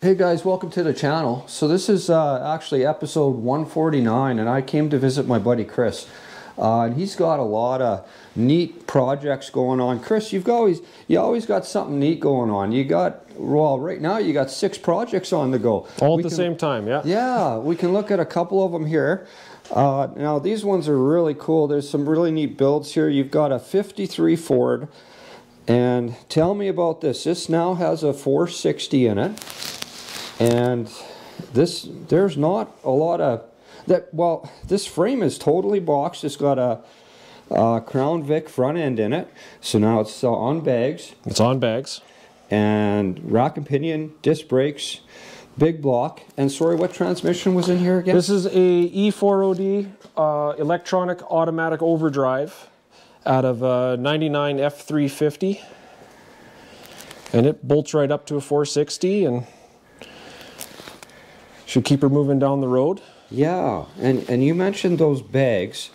Hey guys, welcome to the channel. So this is actually episode 149, and I came to visit my buddy Chris. And he's got a lot of neat projects going on. Chris, you always got something neat going on. You got, well, right now you got 6 projects on the go. All at the same time, yeah? Yeah, we can look at a couple of them here. Now these ones are really cool. There's some really neat builds here. You've got a 53 Ford. And tell me about this. This now has a 460 in it. And there's not a lot of that. Well, this frame is totally boxed. It's got a Crown Vic front end in it, so now it's on bags. It's on bags. And rack and pinion, disc brakes, big block. And sorry, what transmission was in here again? This is a E4OD electronic automatic overdrive out of a 99 F350, and it bolts right up to a 460 and should keep her moving down the road. Yeah, and you mentioned those bags,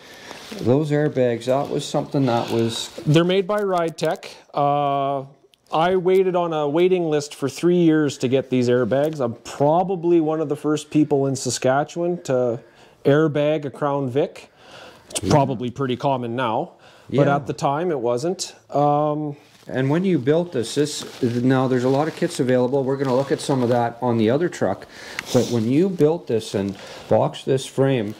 those airbags. That was something that was... They're made by RideTech. I waited on a waiting list for 3 years to get these airbags. I'm probably one of the first people in Saskatchewan to airbag a Crown Vic. It's probably pretty common now, but at the time it wasn't. And when you built this, now there's a lot of kits available. We're going to look at some of that on the other truck. But when you built this and boxed this frame,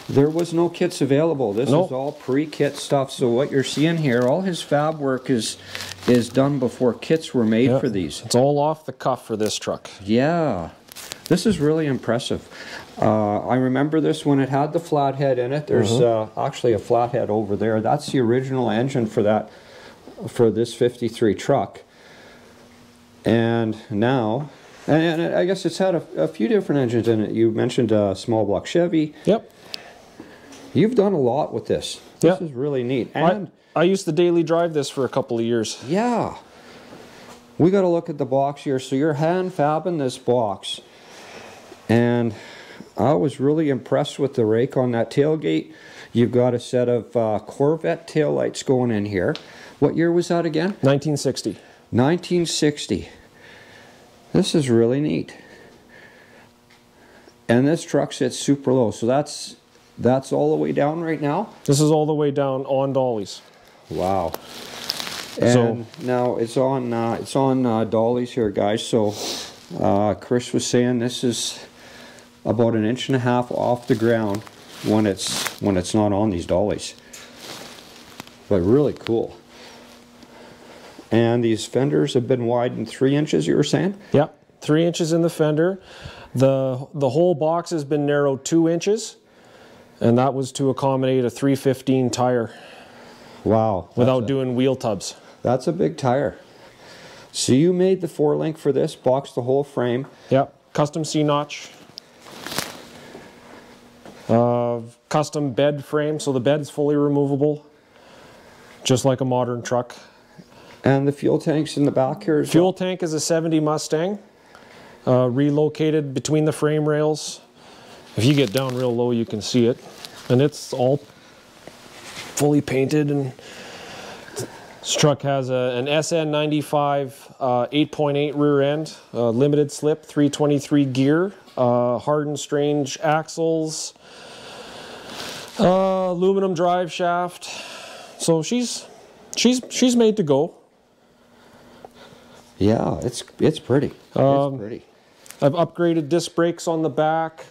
there was no kits available. This is all pre-kit stuff. So what you're seeing here, all his fab work is done before kits were made for these. It's all off the cuff for this truck. Yeah. This is really impressive. I remember this when it had the flathead in it. There's actually a flathead over there. That's the original engine for this 53 truck. And now, and I guess it's had a few different engines in it. You mentioned a small block Chevy. Yep. You've done a lot with this. This is really neat. And I used to daily drive this for a couple of years. Yeah. We got to look at the box here. So you're hand fabbing this box. And I was really impressed with the rake on that tailgate. You've got a set of Corvette taillights going in here. What year was that again? 1960. 1960. This is really neat. And this truck sits super low. So that's all the way down right now? This is all the way down on dollies. Wow. And now it's on dollies here, guys. So Chris was saying this is about 1.5 inches off the ground when it's not on these dollies. But really cool. And these fenders have been widened 3 inches, you were saying? Yep, 3 inches in the fender. The whole box has been narrowed 2 inches, and that was to accommodate a 315 tire. Wow. Without doing wheel tubs. That's a big tire. So you made the 4-link for this, boxed the whole frame. Yep, custom C-notch. Custom bed frame, so the bed is fully removable, just like a modern truck. And the fuel tank's in the back here as well? Fuel tank is a 70 Mustang, relocated between the frame rails. If you get down real low, you can see it. And it's all fully painted. And this truck has an SN95 8.8 rear end, limited slip, 323 gear, hardened strange axles, aluminum drive shaft. So she's made to go. Yeah, it's pretty. It's pretty. I've upgraded disc brakes on the back.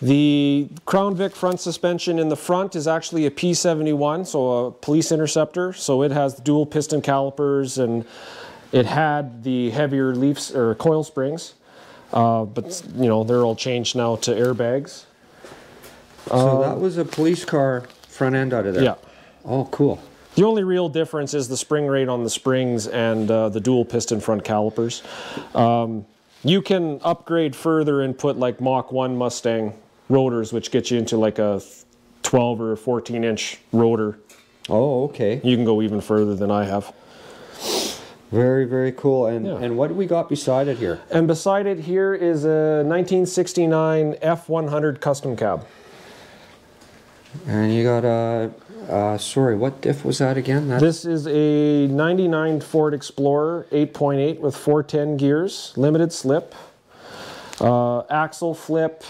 The Crown Vic front suspension in the front is actually a P71, so a police interceptor. So it has dual piston calipers, and it had the heavier leafs or coil springs, but you know they're all changed now to airbags. So that was a police car front end out of there. Yeah. Oh, cool. The only real difference is the spring rate on the springs and the dual piston front calipers. You can upgrade further and put like Mach 1 Mustang rotors, which get you into like a 12 or 14 inch rotor. Oh, okay. You can go even further than I have. Very, very cool. And what do we got beside it here? And beside it here is a 1969 F100 custom cab. And you got a Sorry, what diff was that again? This is a 99 Ford Explorer 8.8 with 410 gears, limited slip. Axle flip,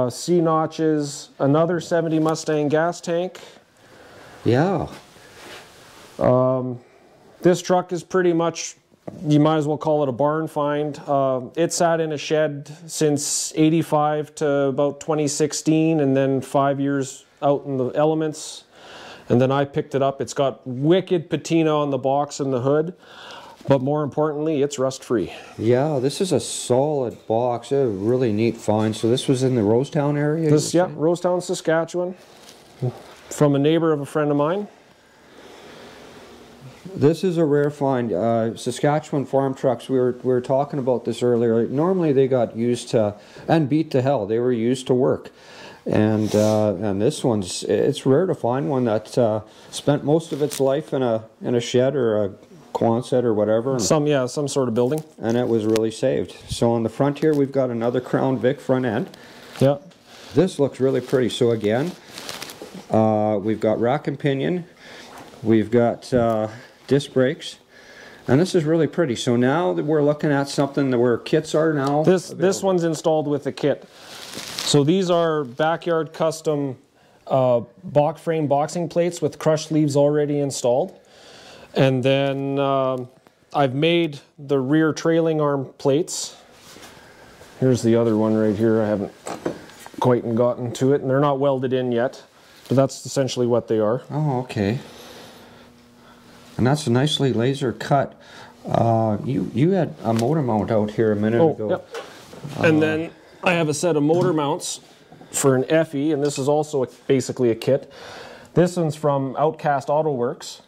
C-notches, another 70 Mustang gas tank. Yeah. This truck is pretty much, you might as well call it a barn find. It sat in a shed since '85 to about 2016, and then 5 years out in the elements. And then I picked it up. It's got wicked patina on the box and the hood, but more importantly, it's rust-free. Yeah, this is a solid box. A really neat find. So this was in the Rosetown area? This, yeah, Rosetown, Saskatchewan, from a neighbor of a friend of mine. This is a rare find. Saskatchewan farm trucks, we were talking about this earlier. Normally they got used to, and beat to hell, they were used to work. And this one's, it's rare to find one that spent most of its life in a shed or a Quonset or whatever. And, some sort of building. And it was really saved. So on the front here we've got another Crown Vic front end. Yeah. This looks really pretty. So again, we've got rack and pinion. We've got disc brakes, and this is really pretty. So now that we're looking at something where kits are now. This one's installed with a kit. So these are backyard custom box frame boxing plates with crushed leaves already installed, and then I've made the rear trailing arm plates. Here's the other one right here. I haven't quite gotten to it, and they're not welded in yet, but that's essentially what they are. Oh, okay. And that's a nicely laser cut. You had a motor mount out here a minute ago. Yep. And then I have a set of motor mounts for an FE, and this is also basically a kit. This one's from Outcast Auto Works,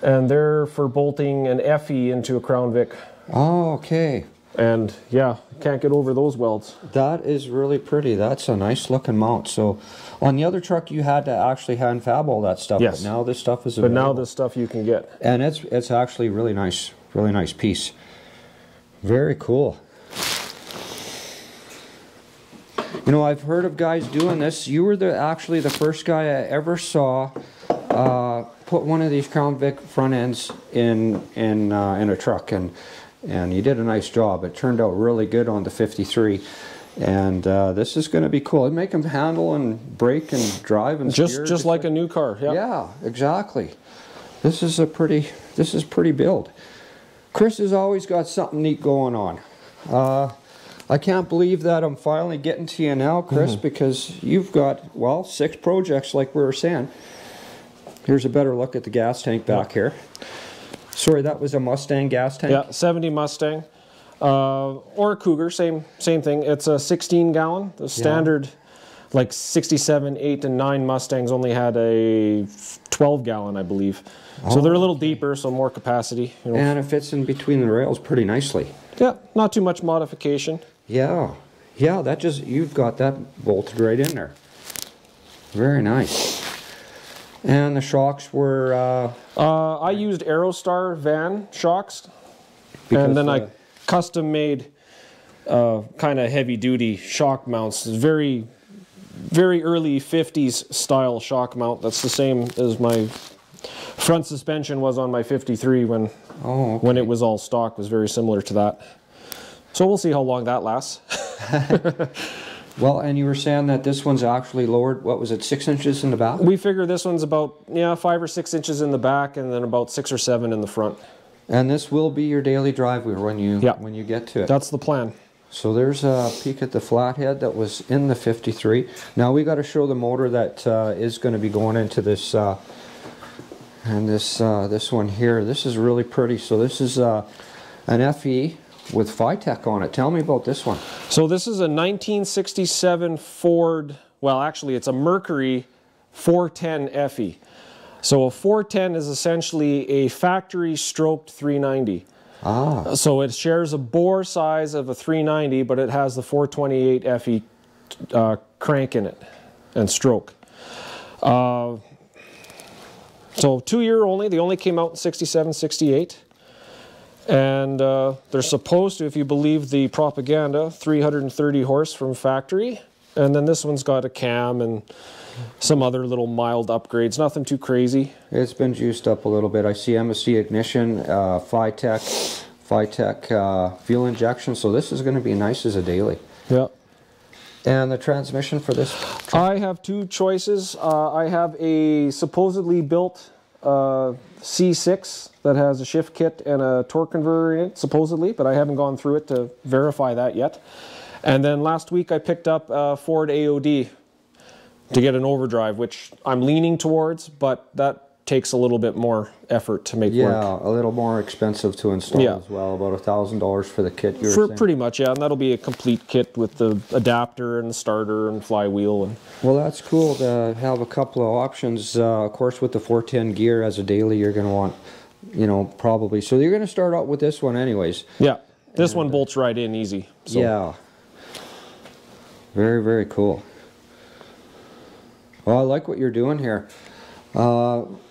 and they're for bolting an FE into a Crown Vic. Oh, okay. And yeah, can't get over those welds. That is really pretty. That's a nice looking mount. So on the other truck you had to actually hand fab all that stuff. Yes. But now this stuff is available. But now this stuff you can get. And it's actually really nice piece. Very cool. You know, I've heard of guys doing this. You were actually the first guy I ever saw put one of these Crown Vic front ends in a truck, and you did a nice job. It turned out really good on the 53, and this is going to be cool. It'd make them handle and brake and drive and steer just like a new car. Yeah. Yeah, exactly. This is pretty build. Chris has always got something neat going on. I can't believe that I'm finally getting to you now, Chris, because you've got, well, 6 projects like we were saying. Here's a better look at the gas tank back here. Sorry, that was a Mustang gas tank? Yeah, 70 Mustang. Or a Cougar, same thing. It's a 16-gallon. The standard, like 67, 8, and 9 Mustangs only had a 12-gallon, I believe. So they're a little deeper, so more capacity. You know. And it fits in between the rails pretty nicely. Yeah, not too much modification. Yeah, that just, you've got that bolted right in there. Very nice. And the shocks were... I used Aerostar van shocks, and then I custom made kind of heavy duty shock mounts. Very, very early 50s style shock mount. That's the same as my front suspension was on my 53 when it was all stock. Was very similar to that. So we'll see how long that lasts. Well, and you were saying that this one's actually lowered, what was it, 6 inches in the back? We figure this one's about 5 or 6 inches in the back, and then about 6 or 7 in the front. And this will be your daily driveway when you get to it. That's the plan. So there's a peek at the flathead that was in the 53. Now we got to show the motor that is going to be going into this, and this one here. This is really pretty. So this is an FE with Phytech on it. Tell me about this one. So this is a 1967 Ford, well actually it's a Mercury 410 FE. So a 410 is essentially a factory stroked 390. So it shares a bore size of a 390, but it has the 428 FE crank in it and stroke. So 2-year only. They only came out in 67, 68. And they're supposed to, if you believe the propaganda, 330 horse from factory. And then this one's got a cam and some other little mild upgrades. Nothing too crazy. It's been juiced up a little bit. I see MSC ignition, Phytech fuel injection. So this is going to be nice as a daily. Yeah. And the transmission for this truck? I have two choices. I have a supposedly built C6 that has a shift kit and a torque converter in it, supposedly, but I haven't gone through it to verify that yet. And then last week I picked up a Ford AOD to get an overdrive, which I'm leaning towards, but that takes a little bit more effort to make work. Yeah, a little more expensive to install as well, about $1,000 for the kit you were saying. Pretty much, yeah, and that'll be a complete kit with the adapter and the starter and flywheel. And well, that's cool to have a couple of options. Of course, with the 410 gear as a daily, you're going to want, you know, probably. So you're going to start out with this one anyways. Yeah, this one bolts right in easy. So. Yeah. Very, very cool. Well, I like what you're doing here.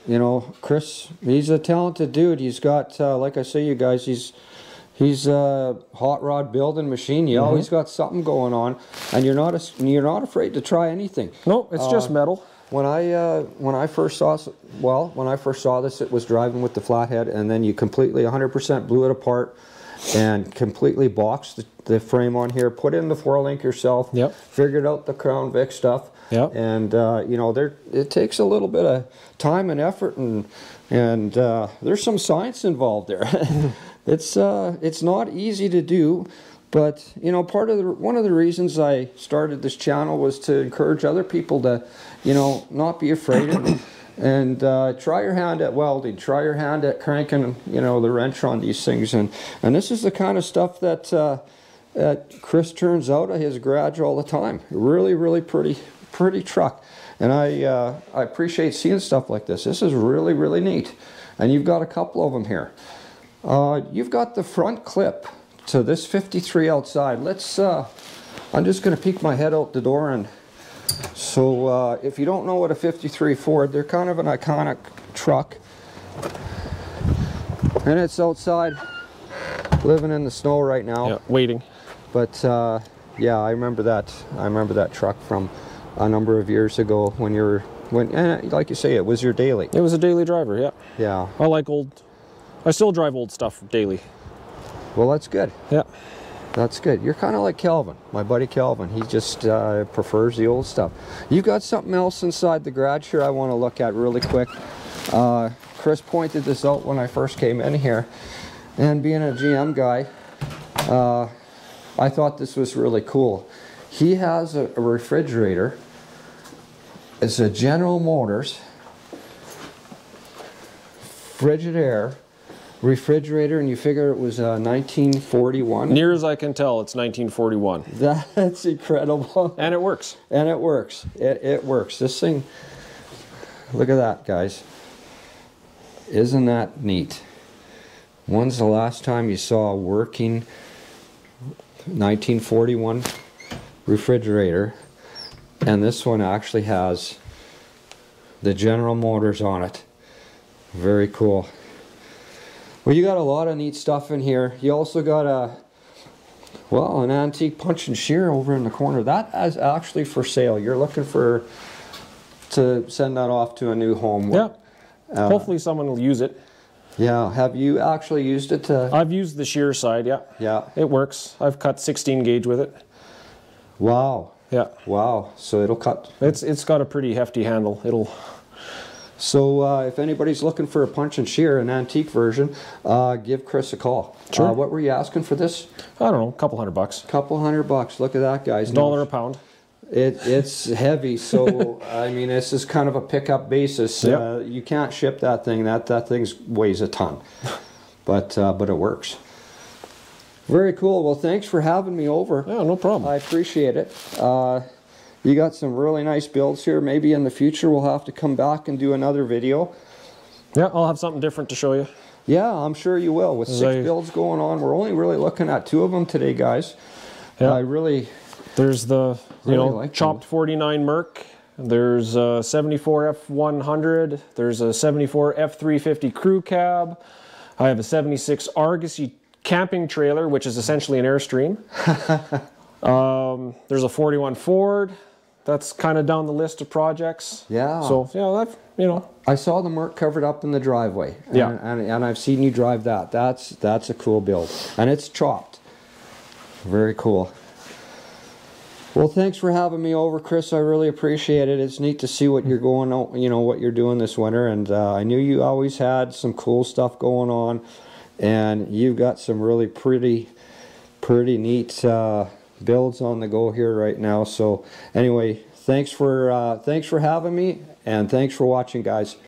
You know, Chris, he's a talented dude. He's got, like I say, you guys, he's a hot rod building machine. You always got something going on, and you're not afraid to try anything. No, it's just metal. When I first saw this, it was driving with the flathead, and then you completely 100% blew it apart and completely boxed the frame on here, put in the 4-link yourself, figured out the Crown Vic stuff. And you know, it takes a little bit of time and effort, and there's some science involved there. It's not easy to do, but you know, one of the reasons I started this channel was to encourage other people to, you know, not be afraid and try your hand at welding, try your hand at cranking, you know, the wrench on these things, and this is the kind of stuff that Chris turns out of his garage all the time. Really, really pretty truck, and I appreciate seeing stuff like this. This is really, really neat, and you've got a couple of them here. You've got the front clip to this 53 outside. Let's I'm just going to peek my head out the door, and so if you don't know what a 53 Ford, they're kind of an iconic truck, and it's outside living in the snow right now. Yeah, waiting. But yeah, I remember that truck from a number of years ago when like you say, it was your daily. It was a daily driver, yeah. Yeah. I still drive old stuff daily. Well, that's good. Yeah. That's good. You're kind of like Calvin, my buddy Calvin. He just prefers the old stuff. You've got something else inside the garage here I want to look at really quick. Chris pointed this out when I first came in here, and being a GM guy, I thought this was really cool. He has a refrigerator. It's a General Motors Frigidaire Refrigerator, and you figure it was 1941? Near as I can tell, it's 1941. That's incredible. And it works. And it works. It works. This thing, look at that, guys. Isn't that neat? When's the last time you saw a working 1941 refrigerator? And this one actually has the General Motors on it. Very cool. Well, you got a lot of neat stuff in here. You also got an antique punch and shear over in the corner. That is actually for sale. You're looking to send that off to a new home. Yeah. Hopefully someone will use it. Yeah. Have you actually used it to? I've used the shear side, yeah. Yeah. It works. I've cut 16 gauge with it. Wow. Yeah. Wow. So it'll cut. It's got a pretty hefty handle. So if anybody's looking for a punch and shear, an antique version, give Chris a call. Sure. What were you asking for this? I don't know, a couple $100. Couple $100. Look at that, guys. $1 a pound. It's heavy, so I mean, this is kind of a pickup basis. Yep. You can't ship that thing. That thing weighs a ton, but it works. Very cool. Well, thanks for having me over. Yeah, no problem. I appreciate it. You got some really nice builds here. Maybe in the future we'll have to come back and do another video. Yeah, I'll have something different to show you. Yeah, I'm sure you will. With 6 builds going on, we're only really looking at 2 of them today, guys. Yeah. There's the chopped 49 Merc. There's a 74 F100. There's a 74 F350 crew cab. I have a 76 Argosy camping trailer, which is essentially an Airstream. There's a 41 Ford. That's kind of down the list of projects. Yeah. So yeah, I saw the Merc covered up in the driveway. Yeah. And I've seen you drive that. That's a cool build, and it's chopped. Very cool. Well, thanks for having me over, Chris. I really appreciate it. It's neat to see what you're going on, you know, what you're doing this winter. And I knew you always had some cool stuff going on, and you've got some really pretty neat builds on the go here right now. So anyway, thanks for having me, and thanks for watching, guys.